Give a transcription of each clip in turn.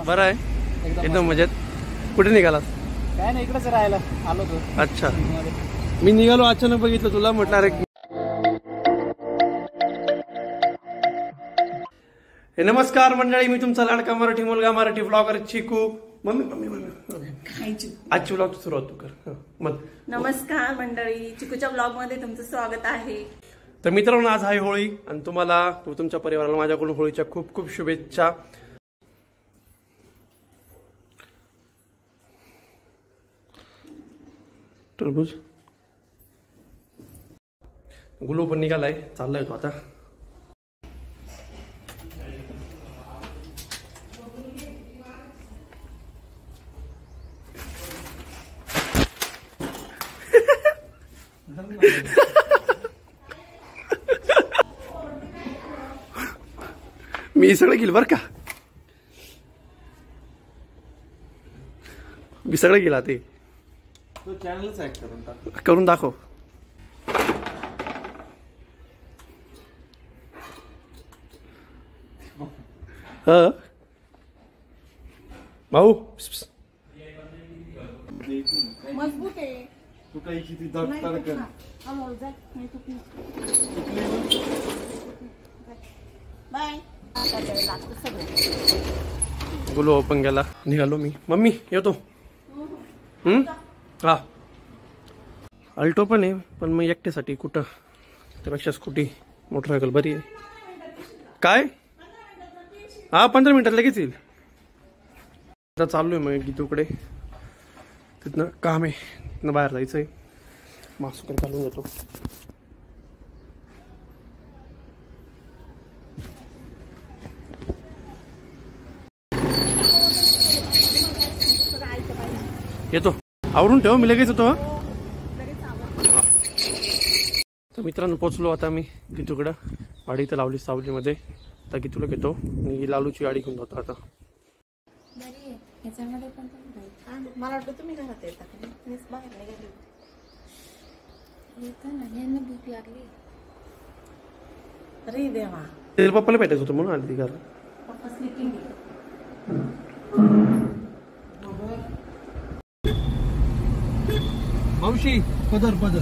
बरं आहे एकदम मजेत. कुठे निघालास? काय नाही इकडेच राहायला आलो तो. अच्छा मी निघालो अचानक बघितलं तुला म्हटलं अरे. नमस्कार मंडळी, मी तुमचा लाडका मराठी मुलगा मराठी ब्लॉगर चिकू. आजची ब्लॉग सुरुवात तू कर. नमस्कार मंडळी, चिकूच्या ब्लॉग मध्ये तुमचं स्वागत आहे. तर मित्रांनो, आज आहे होळी आणि तुम्हाला व तुमच्या परिवाराला माझ्याकडून होळीच्या खूप खूप शुभेच्छा. टरबूज गुलू पण निघालाय, चाललाय तो आता. मी सगळं गेलं बर का, मी सगळं गेला ते चॅनलच ऍड करून दाखव. भाऊ मजबूत आहे तू काही किती दगड कर. बाय. बोलो ओपन गेला, निघालो मी. मम्मी येतो. हा अल्टो पण आहे, पण मग एकट्यासाठी कुठं, त्यापेक्षा स्कूटी मोटरसायकल बरी आहे. काय हा 15 मिनिटात लगेच येईल. आता चाललोय मग गीतूकडे, तिथनं काम आहे, तिथनं बाहेर जायचंय. मास्क घालून येतो. येतो, आवरून ठेव, मी लगेच येतो. तर मित्रांनो, पोचलो आता मी गीतूकडं. गाडी इथं लावली सावलीमध्ये. आता गीतूला घेतो आणि लालूची गाडी घेऊन जातो आता. मला वाटलं तुम्ही घरात येतात, बाहेर निघाली. भूक लागली. अरे देवा, ते पप्पाला भेटायचं होतं म्हणून आली ती घरात. पप्पा स्लीपिंग. मावशी पदर पदर.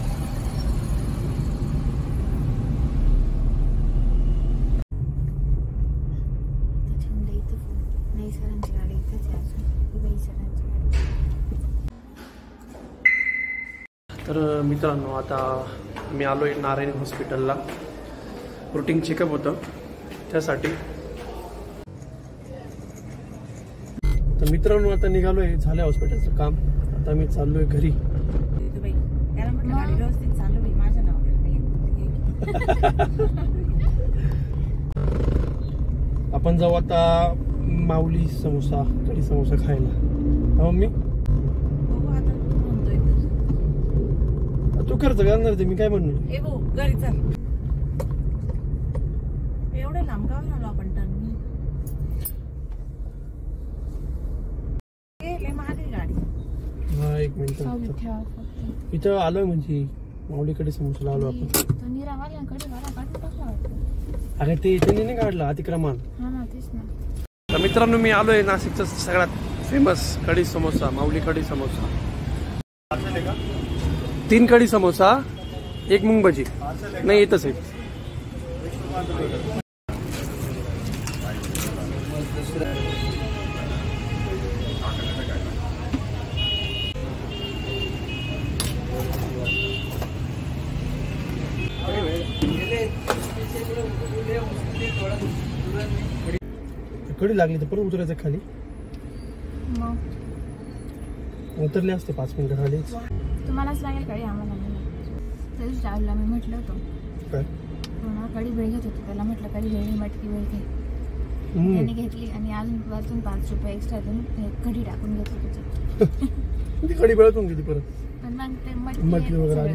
तर मित्रांनो, आता मी आलोय नारायण हॉस्पिटलला. रुटीन चेकअप होतं त्यासाठी. तर मित्रांनो, आता निघालोय, झालं हॉस्पिटलचं काम. आता मी चाललोय घरी. आपण जाऊ आता माऊली समोसा, कढी समोसा खायला. मम्मी तू खर्च करणार ते, मी काय म्हणणार. घरी चल. एवढं लांब का आलो आपण? गाडी. हा एक मिनिट, इथं आलोय म्हणजे माऊलीकडे समोसा आलो आपण. अरे ते इथे नाही काढला अतिक्रमण. तर मित्रांनो, मी आलोय नाशिकचा सगळ्यात फेमस कढी समोसा, माऊली कढी समोसा. 3 कढी समोसा, 1 मूंग भजी. नाही येतच आहे. कढी लागली तर परत उतरायचं खाली. उतरले असते 5 मिनिटं खाली. तुम्हालाच लागेल कढी, आम्हाला तरीच राहुलला मी म्हटलं होतं काय कढी वेळ घेत होती. त्याला म्हटलं कढी वेळी मटकी वेळ घे. त्याने घेतली आणि अजून वरतून 5 रुपये एक्स्ट्रा देऊन कढी टाकून घेत होती. ती कढी वेळातून गेली परत. पण मग ते मटकी वगैरे आली.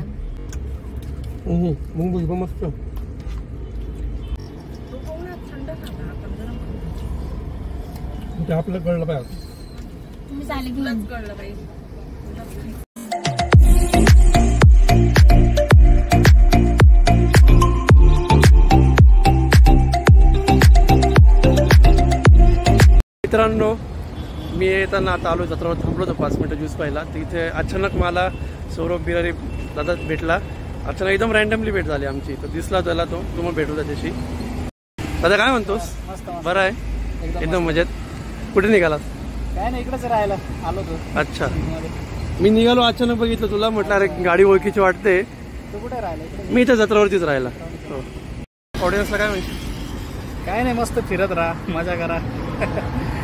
मूंग भजी पण मस्त. ते आपलं कळलं पाहिजे. तुम्ही चाले घेऊन कळलं पाहिजे. मित्रांनो मी येताना आता आलो जत्रावर थांबलो होतो 5 मिनिटं ज्यूस प्यायला. तिथे अचानक मला सौरभ बिरारी दादा भेटला. अचानक एकदम रँडमली भेट झाली आमची. तर दिसला त्याला तो मग भेटू त्याच्याशी. दादा काय म्हणतोस? बरं आहे एकदम मजेत. कुठे निघालास? काय नाही इकडेच राहायला आलो तो. अच्छा मी निघालो अचानक बघितलं तुला म्हटलं अरे गाडी ओळखीची वाटते. तू कुठे राहिला? मी इथं जत्रावरतीच राहिला. हो ऑडियन्सला काय म्हणशील? काय नाही मस्त फिरत राहा मजा करा.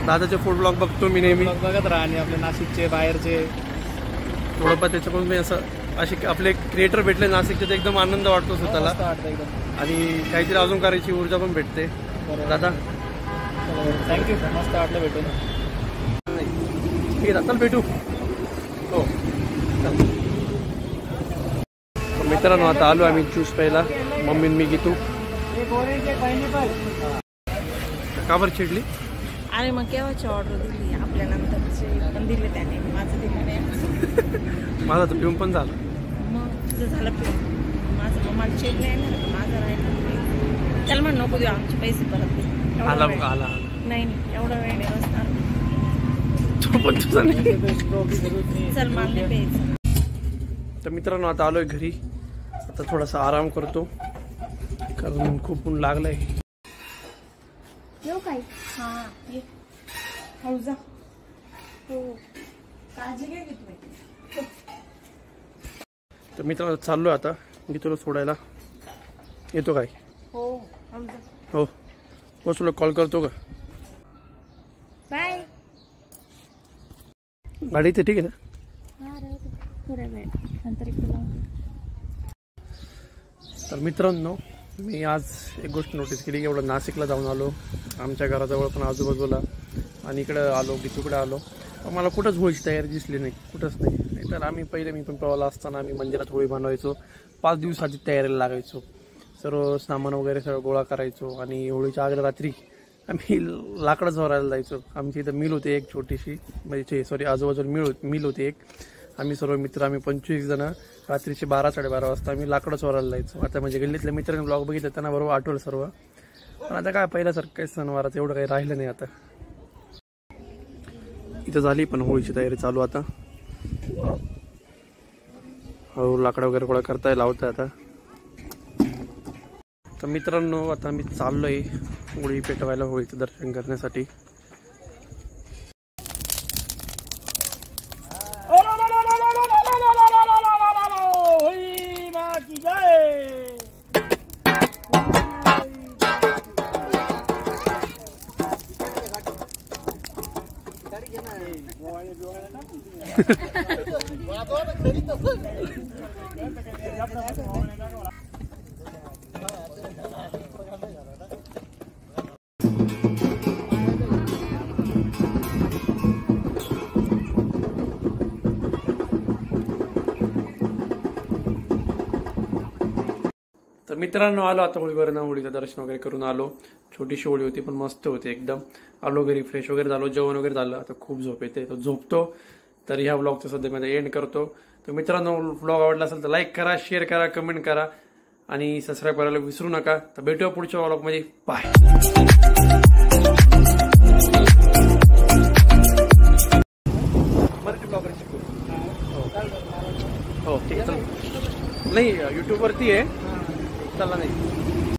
दादाचे फूड ब्लॉग बघतो मी नेहमी. बघत राहा आणि आपले नाशिकचे बाहेरचे थोडंफार त्याच्याकडून मी असं असे आपले क्रिएटर भेटले नाशिकचे तर एकदम आनंद वाटतो स्वतःला. वाटतं एकदम आणि काहीतरी अजून करायची ऊर्जा पण भेटते. दादा थँक्यू मस्त वाटलं भेटून. ठीक आहे चल भेटू. हो मित्रांनो आता आलो आम्ही ज्यूस प्यायला. मम्मी मी घेतो. का बरं चिडली? अरे मग केव्हाची ऑर्डर दिली आपल्या नंतरचे पण दिले त्याने. माझं दिलं नाही. माझा तर पिऊन पण झाला. मग तुझं झालं पिऊन माझं मला चिड नाही ना. माझं राहिलं त्याला म्हण नको देऊ आमचे पैसे परत दे. आला बघ आला. नाही एवढा वेळ नाही बसणार. तो पण तुझा नाही. चल मला नाही प्यायचं. तर मित्रांनो आता आलोय घरी. आता थोडासा आराम करतो कारण खूप ऊन लागलंय. येऊ काय? हां ये हळू जा. हो काळजी घे घेतोय. तर मित्रांनो चाललोय आता. मी तुला सोडायला येतो काय? हो हळू जा. हो पोचलो कॉल करतो का? बाय. गाडी इथे ठीक आहे ना? थोड्या वेळ नंतर इकडे लावून. तर मित्रांनो मी आज एक गोष्ट नोटीस केली की एवढं नाशिकला जाऊन आलो आमच्या घराजवळ पण आजूबाजूला आणि इकडं आलो बिचूकडे आलो पण मला कुठंच होळीची तयारी दिसली नाही. कुठंच नाही. तर आम्ही पहिले मी पण प्रवाला असताना आम्ही मंदिरात होळी बनवायचो. 5 दिवसाची तयारीला लागायचो. सर्व सामान वगैरे सगळं गोळा करायचो आणि होळीच्या आगल्या रात्री आम्ही लाकडं चोरायला जायचो. आमची इथं मिल होती एक छोटीशी म्हणजे सॉरी आजूबाजूला मिल होती एक. आम्ही सर्व मित्र आम्ही 25 जण रात्रीचे 12-12:30 वाजता आम्ही लाकडं चोरायला जायचो. आता म्हणजे गल्लीतल्या मित्रांनी ब्लॉग बघितलं त्यांना बरोबर आठवलं सर्व. पण आता काय पहिल्यासारखं काही सणवाराचं एवढं काही राहिलं नाही. आता इथं झाली पण होळीची तयारी चालू. आता हळू लाकडं वगैरे गोळा करताय लावताय आता. तर मित्रांनो आता मी चाललोय होळी पेटवायला होळीचं दर्शन करण्यासाठी. तर मित्रांनो आलो आता होळीवरनं. होळीचं दर्शन वगैरे करून आलो. छोटीशी होळी होती पण मस्त होती एकदम. आलो घरी फ्रेश वगैरे झालो जेवण वगैरे झालं. आता खूप झोप येते तर झोपतो. तर ह्या ब्लॉगचं सध्या मध्ये एंड करतो. तर मित्रांनो ब्लॉग आवडला असेल तर लाईक करा शेअर करा कमेंट करा आणि सबस्क्राईब करायला विसरू नका. तर भेटूया पुढच्या ब्लॉगमध्ये. बाय. मराठी ब्लॉगर शिकू. हो ठीक आहे. नाही युट्यूबवरती आहे. चला नाही